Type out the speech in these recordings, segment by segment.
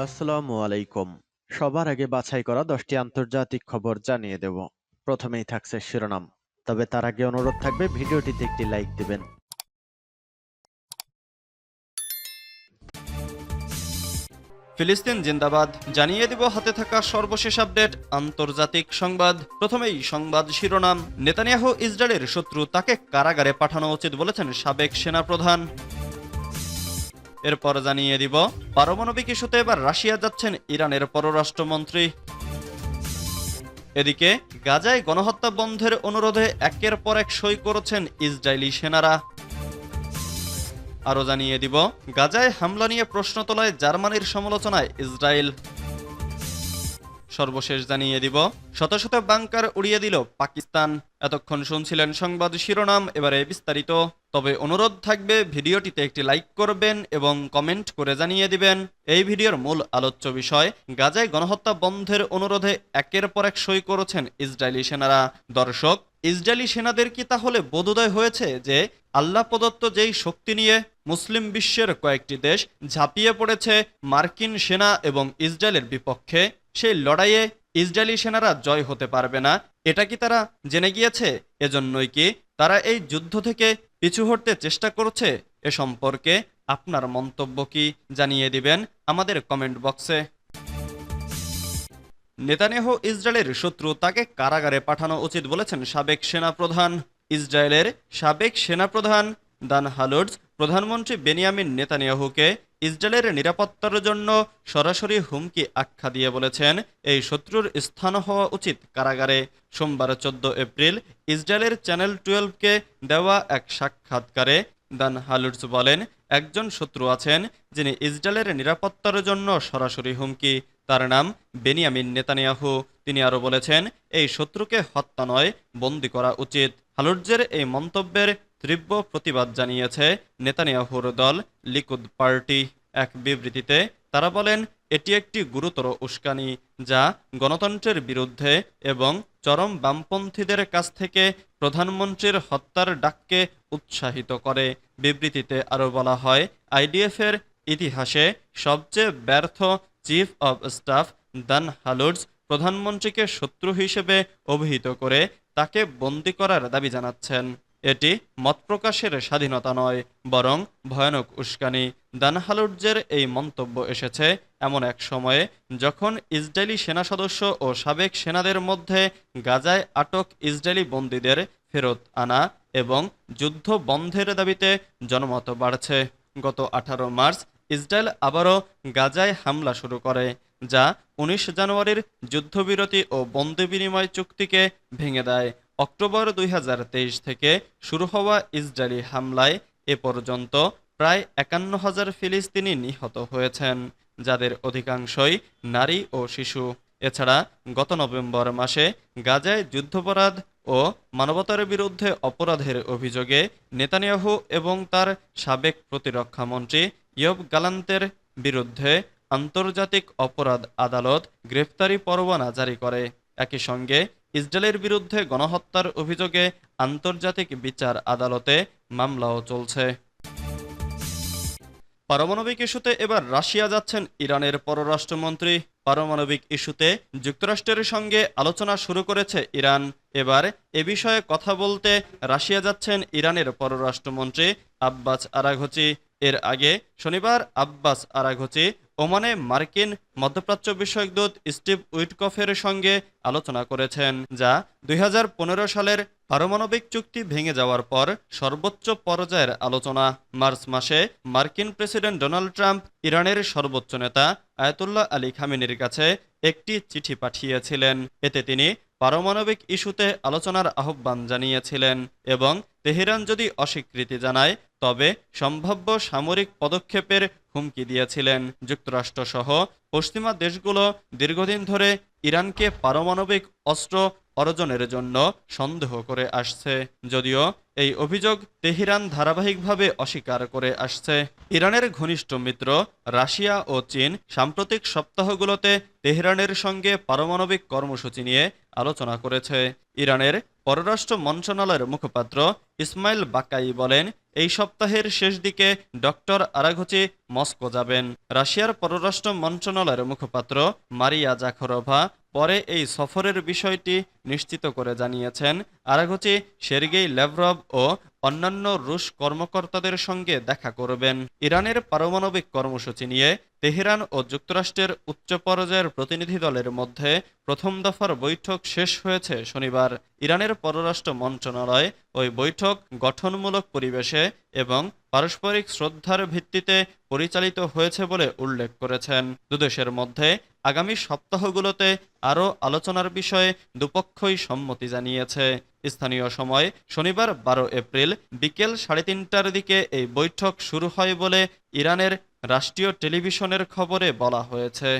আসসালামু আলাইকুম। সবার আগে বাছাই করা 10টি আন্তর্জাতিক খবর জানিয়ে দেব। প্রথমেই থাকছে শিরোনাম। তবে তার আগে অনুরোধ থাকবে ভিডিওটিতে একটি লাইক দিবেন। ফিলিস্তিন জিন্দাবাদ জানিয়ে দিব হাতে থাকা সর্বশেষ আপডেট আন্তর্জাতিক সংবাদ। প্রথমেই সংবাদ শিরোনাম। নেতানিয়াহু ইসরায়েলের শত্রু, তাকে কারাগারে পাঠানো উচিত বলেছেন সাবেক সেনাপ্রধান। এরপর জানিয়ে দিব পারমাণবিক ইস্যুতে এবার রাশিয়া যাচ্ছেন ইরানের পররাষ্ট্রমন্ত্রী। এদিকে গাজায় গণহত্যা বন্ধের অনুরোধে একের পর এক সই করেছেন ইসরায়েলি সেনারা। আরও জানিয়ে দিব গাজায় হামলা নিয়ে প্রশ্ন তোলায় জার্মানির সমালোচনায় ইসরায়েল। সর্বশেষ জানিয়ে দিব শত শত বাংকার উড়িয়ে দিল পাকিস্তান। এতক্ষণ শুনছিলেন সংবাদ শিরোনাম, এবারে বিস্তারিত। তবে অনুরোধ থাকবে ভিডিওটিতে একটি লাইক করবেন এবং কমেন্ট করে জানিয়ে দিবেন এই ভিডিওর মূল আলোচ্য বিষয়। গাজায় গণহত্যা বন্ধের অনুরোধে একের পর এক সই করেছেন ইসরায়েলি সেনারা। দর্শক, ইসরায়েলি সেনাদের কি তাহলে বোধোদয় হয়েছে যে আল্লাহ প্রদত্ত যেই শক্তি নিয়ে মুসলিম বিশ্বের কয়েকটি দেশ ঝাঁপিয়ে পড়েছে মার্কিন সেনা এবং ইসরায়েলের বিপক্ষে, সেই লড়াইয়ে ইসরায়েলি সেনারা জয় হতে পারবে না? এটা কি তারা জেনে গিয়েছে? এজন্যই কি তারা এই যুদ্ধ থেকে পিছু হটতে চেষ্টা করছে? এ সম্পর্কে আপনার মন্তব্য কি জানিয়ে দিবেন আমাদের কমেন্ট বক্সে। নেতানিয়াহু ইসরায়েলের শত্রু, তাকে কারাগারে পাঠানো উচিত বলেছেন সাবেক সেনাপ্রধান। ইসরায়েলের সাবেক সেনাপ্রধান দান হালুটজ প্রধানমন্ত্রী বেনিয়ামিন নেতানিয়াহুকে ইসরায়েলের নিরাপত্তার জন্য সরাসরি হুমকি আখ্যা দিয়ে বলেছেন এই শত্রুর স্থান হওয়া উচিত কারাগারে। সোমবার 14 এপ্রিল ইসরায়েলের চ্যানেল 12কে দেওয়া এক সাক্ষাৎকারে দান হালুটজ বলেন, একজন শত্রু আছেন যিনি ইসরায়েলের নিরাপত্তার জন্য সরাসরি হুমকি। তার নাম বেনিয়ামিন নেতানিয়াহু। তিনি আরও বলেছেন, এই শত্রুকে হত্যা নয়, বন্দী করা উচিত। হালুটজের এই মন্তব্যের তীব্র প্রতিবাদ জানিয়েছে নেতানিয়াহুর দল লিকুদ পার্টি। এক বিবৃতিতে তারা বলেন, এটি একটি গুরুতর উস্কানি যা গণতন্ত্রের বিরুদ্ধে এবং চরম বামপন্থীদের কাছ থেকে প্রধানমন্ত্রীর হত্যার ডাককে উৎসাহিত করে। বিবৃতিতে আরও বলা হয়, আইডিএফের ইতিহাসে সবচেয়ে ব্যর্থ চিফ অব স্টাফ দান হালুটজ প্রধানমন্ত্রীকে শত্রু হিসেবে অভিহিত করে তাকে বন্দী করার দাবি জানাচ্ছেন। এটি মত প্রকাশের স্বাধীনতা নয়, বরং ভয়ানক উস্কানি। দান হালুটজের এই মন্তব্য এসেছে এমন এক সময়ে যখন ইসরায়েলি সেনা সদস্য ও সাবেক সেনাদের মধ্যে গাজায় আটক ইসরায়েলি বন্দীদের ফেরত আনা এবং যুদ্ধ বন্ধের দাবিতে জনমত বাড়ছে। গত 18 মার্চ ইসরায়েল আবারও গাজায় হামলা শুরু করে, যা 19 জানুয়ারির যুদ্ধবিরতি ও বন্দি বিনিময় চুক্তিকে ভেঙে দেয়। অক্টোবর 2023 থেকে শুরু হওয়া ইসরায়েলি হামলায় এ পর্যন্ত প্রায় 51,000 ফিলিস্তিনি নিহত হয়েছেন, যাদের অধিকাংশই নারী ও শিশু। এছাড়া গত নভেম্বর মাসে গাজায় যুদ্ধাপরাধ ও মানবতার বিরুদ্ধে অপরাধের অভিযোগে নেতানিয়াহু এবং তার সাবেক প্রতিরক্ষামন্ত্রী ইয়োব গালান্তের বিরুদ্ধে আন্তর্জাতিক অপরাধ আদালত গ্রেফতারি পরোয়ানা জারি করে। একই সঙ্গে ইসরায়েলের বিরুদ্ধে গণহত্যার অভিযোগে আন্তর্জাতিক বিচার আদালতে মামলাও চলছে। পারমাণবিক ইস্যুতে এবার রাশিয়া যাচ্ছেন ইরানের পররাষ্ট্রমন্ত্রী। পারমাণবিক ইস্যুতে যুক্তরাষ্ট্রের সঙ্গে আলোচনা শুরু করেছে ইরান। এবার এ বিষয়ে কথা বলতে রাশিয়া যাচ্ছেন ইরানের পররাষ্ট্রমন্ত্রী আব্বাস আরাঘচি। এর আগে শনিবার আব্বাস আরাঘচি ওমানে মার্কিন মধ্যপ্রাচ্য বিষয়ক দূত স্টিভ উইটকফের সঙ্গে আলোচনা করেছেন, যা 2015 সালের পারমাণবিক চুক্তি ভেঙে যাওয়ার পর সর্বোচ্চ পর্যায়ের আলোচনা। মার্চ মাসে মার্কিন প্রেসিডেন্ট ডোনাল্ড ট্রাম্প ইরানের সর্বোচ্চ নেতা আয়াতুল্লাহ আলী খামেনির কাছে একটি চিঠি পাঠিয়েছিলেন। এতে তিনি পারমাণবিক ইস্যুতে আলোচনার আহ্বান জানিয়েছিলেন এবং তেহরান যদি অস্বীকৃতি জানায় তবে সম্ভাব্য সামরিক পদক্ষেপের হুমকি দিয়েছিলেন। যুক্তরাষ্ট্রসহ পশ্চিমা দেশগুলো দীর্ঘদিন ধরে ইরানকে পারমাণবিক অস্ত্র অর্জনের জন্য সন্দেহ করে আসছে, যদিও এই অভিযোগ তেহরান ধারাবাহিকভাবে অস্বীকার করে আসছে। ইরানের ঘনিষ্ঠ মিত্র রাশিয়া ও চীন সাম্প্রতিক সপ্তাহগুলোতে তেহরানের সঙ্গে পারমাণবিক কর্মসূচি নিয়ে আলোচনা করেছে। ইরানের পররাষ্ট্র মন্ত্রণালয়ের মুখপাত্র ইসমাইল বাকাই বলেন, এই সপ্তাহের শেষ দিকে ডক্টর আরাঘচি মস্কো যাবেন। রাশিয়ার পররাষ্ট্র মন্ত্রণালয়ের মুখপাত্র মারিয়া জাখরোভা পরে এই সফরের বিষয়টি নিশ্চিত করে জানিয়েছেন, আরাঘচি সের্গেই ল্যাভরভ ও অন্যান্য রুশ কর্মকর্তাদের সঙ্গে দেখা করবেন। ইরানের পারমাণবিক কর্মসূচি নিয়ে তেহরান ও যুক্তরাষ্ট্রের উচ্চ পর্যায়ের প্রতিনিধি দলের মধ্যে প্রথম দফার বৈঠক শেষ হয়েছে শনিবার। ইরানের পররাষ্ট্র মন্ত্রণালয় ওই বৈঠক গঠনমূলক পরিবেশে এবং পারস্পরিক শ্রদ্ধার ভিত্তিতে পরিচালিত হয়েছে বলে উল্লেখ করেছেন। দুদেশের মধ্যে আগামী সপ্তাহগুলোতে আরও আলোচনার বিষয়ে দুপক্ষই সম্মতি জানিয়েছে। স্থানীয় সময় শনিবার 12 এপ্রিল বিকেল 3:30টার দিকে এই বৈঠক শুরু হয় বলে ইরানের রাষ্ট্রীয় টেলিভিশনের খবরে বলা হয়েছে।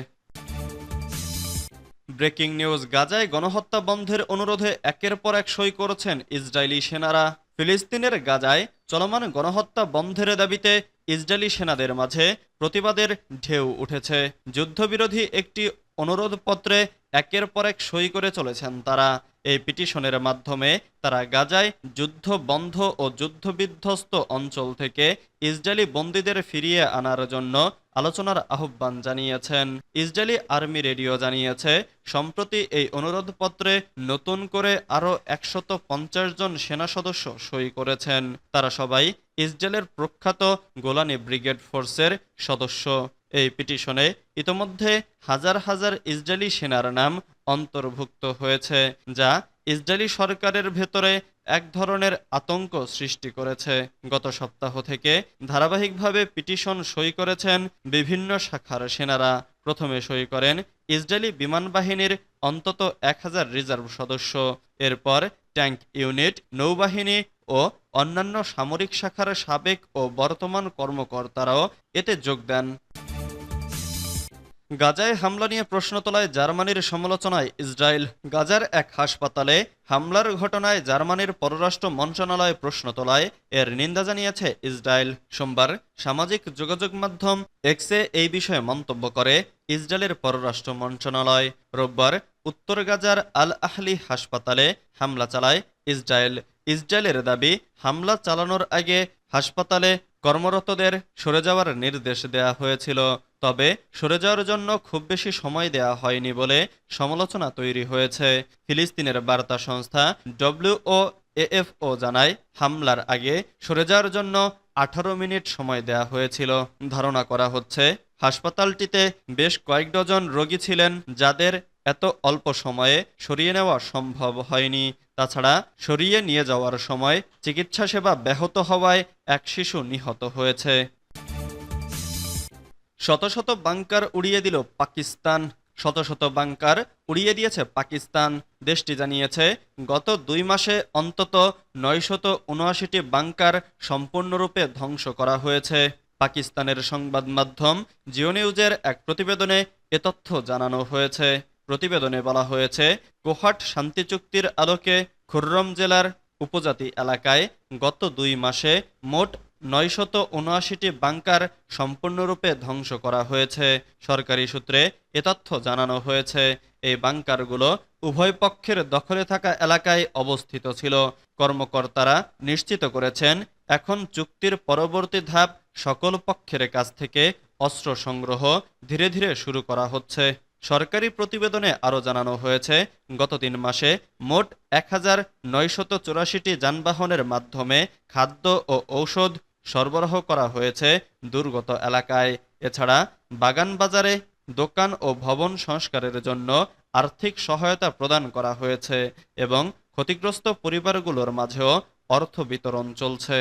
ব্রেকিং নিউজ, গাজায় গণহত্যা বন্ধের অনুরোধে একের পর এক সই করেছেন ইসরায়েলি সেনারা। ফিলিস্তিনের গাজায় চলমান গণহত্যা বন্ধের দাবিতে ইসরায়েলি সেনাদের মাঝে প্রতিবাদের ঢেউ উঠেছে। যুদ্ধবিরোধী একটি অনুরোধপত্রে একের পর এক সই করে চলেছেন তারা। এই পিটিশনের মাধ্যমে তারা গাজায় যুদ্ধ বন্ধ ও যুদ্ধবিধ্বস্ত অঞ্চল থেকে ইসরায়েলি বন্দীদের ফিরিয়ে আনার জন্য আলোচনার আহ্বান জানিয়েছেন। ইসরায়েলি আর্মি রেডিও জানিয়েছে, সম্প্রতি এই অনুরোধপত্রে নতুন করে আরও 150 জন সেনা সদস্য সই করেছেন। তারা সবাই ইসরায়েলের প্রখ্যাত গোলানি ব্রিগেড ফোর্সের সদস্য। এই পিটিশনে ইতোমধ্যে হাজার হাজার ইসরায়েলি সেনার নাম অন্তর্ভুক্ত হয়েছে, যা ইসরায়েলি সরকারের ভেতরে এক ধরনের আতঙ্ক সৃষ্টি করেছে। গত সপ্তাহ থেকে ধারাবাহিকভাবে পিটিশন সই করেছেন বিভিন্ন শাখার সেনারা। প্রথমে সই করেন ইসরায়েলি বিমান বাহিনীর অন্তত 1000 রিজার্ভ সদস্য। এরপর ট্যাঙ্ক ইউনিট, নৌবাহিনী ও অন্যান্য সামরিক শাখার সাবেক ও বর্তমান কর্মকর্তারাও এতে যোগ দেন। গাজায় হামলা নিয়ে প্রশ্ন তোলায় জার্মানির সমালোচনায় ইসরায়েল। গাজার এক হাসপাতালে হামলার ঘটনায় জার্মানির পররাষ্ট্র মন্ত্রণালয় প্রশ্ন তোলায় এর নিন্দা জানিয়েছে ইসরায়েল। সোমবার সামাজিক যোগাযোগ মাধ্যম এক্সে এই বিষয়ে মন্তব্য করে ইসরায়েলের পররাষ্ট্র মন্ত্রণালয়। রোববার উত্তর গাজার আল আহলি হাসপাতালে হামলা চালায় ইসরায়েল। ইসরায়েলের দাবি, হামলা চালানোর আগে হাসপাতালে কর্মরতদের সরে যাওয়ার নির্দেশ দেয়া হয়েছিল, তবে সরে যাওয়ার জন্য খুব বেশি সময় দেয়া হয়নি বলে সমালোচনা তৈরি হয়েছে। ফিলিস্তিনের বার্তা সংস্থা WOAFও জানায়, হামলার আগে সরে যাওয়ার জন্য 18 মিনিট সময় দেয়া হয়েছিল। ধারণা করা হচ্ছে হাসপাতালটিতে বেশ কয়েক ডজন রোগী ছিলেন, যাদের এত অল্প সময়ে সরিয়ে নেওয়া সম্ভব হয়নি। তাছাড়া সরিয়ে নিয়ে যাওয়ার সময় চিকিৎসা সেবা ব্যাহত হওয়ায় এক শিশু নিহত হয়েছে। শত শত বাংকার উড়িয়ে দিল পাকিস্তান। শত শত বাংকার উড়িয়ে দিয়েছে পাকিস্তান। দেশটি জানিয়েছে, গত 2 মাসে অন্তত 979টি বাংকার সম্পূর্ণরূপে ধ্বংস করা হয়েছে। পাকিস্তানের সংবাদ মাধ্যম জিও নিউজের এক প্রতিবেদনে এ তথ্য জানানো হয়েছে। প্রতিবেদনে বলা হয়েছে, কোহাট শান্তি চুক্তির আলোকে খুররম জেলার উপজাতি এলাকায় গত 2 মাসে মোট 979টি বাংকার সম্পূর্ণরূপে ধ্বংস করা হয়েছে। সরকারি সূত্রে এ তথ্য জানানো হয়েছে। এই বাংকারগুলো উভয় পক্ষের দখলে থাকা এলাকায় অবস্থিত ছিল। কর্মকর্তারা নিশ্চিত করেছেন, এখন চুক্তির পরবর্তী ধাপ সকল পক্ষের কাছ থেকে অস্ত্র সংগ্রহ ধীরে ধীরে শুরু করা হচ্ছে। সরকারি প্রতিবেদনে আরও জানানো হয়েছে, গত 3 মাসে মোট 1984টি যানবাহনের মাধ্যমে খাদ্য ও ঔষধ সরবরাহ করা হয়েছে দুর্গত এলাকায়। এছাড়া বাগান বাজারে দোকান ও ভবন সংস্কারের জন্য আর্থিক সহায়তা প্রদান করা হয়েছে এবং ক্ষতিগ্রস্ত পরিবারগুলোর মাঝেও অর্থ বিতরণ চলছে।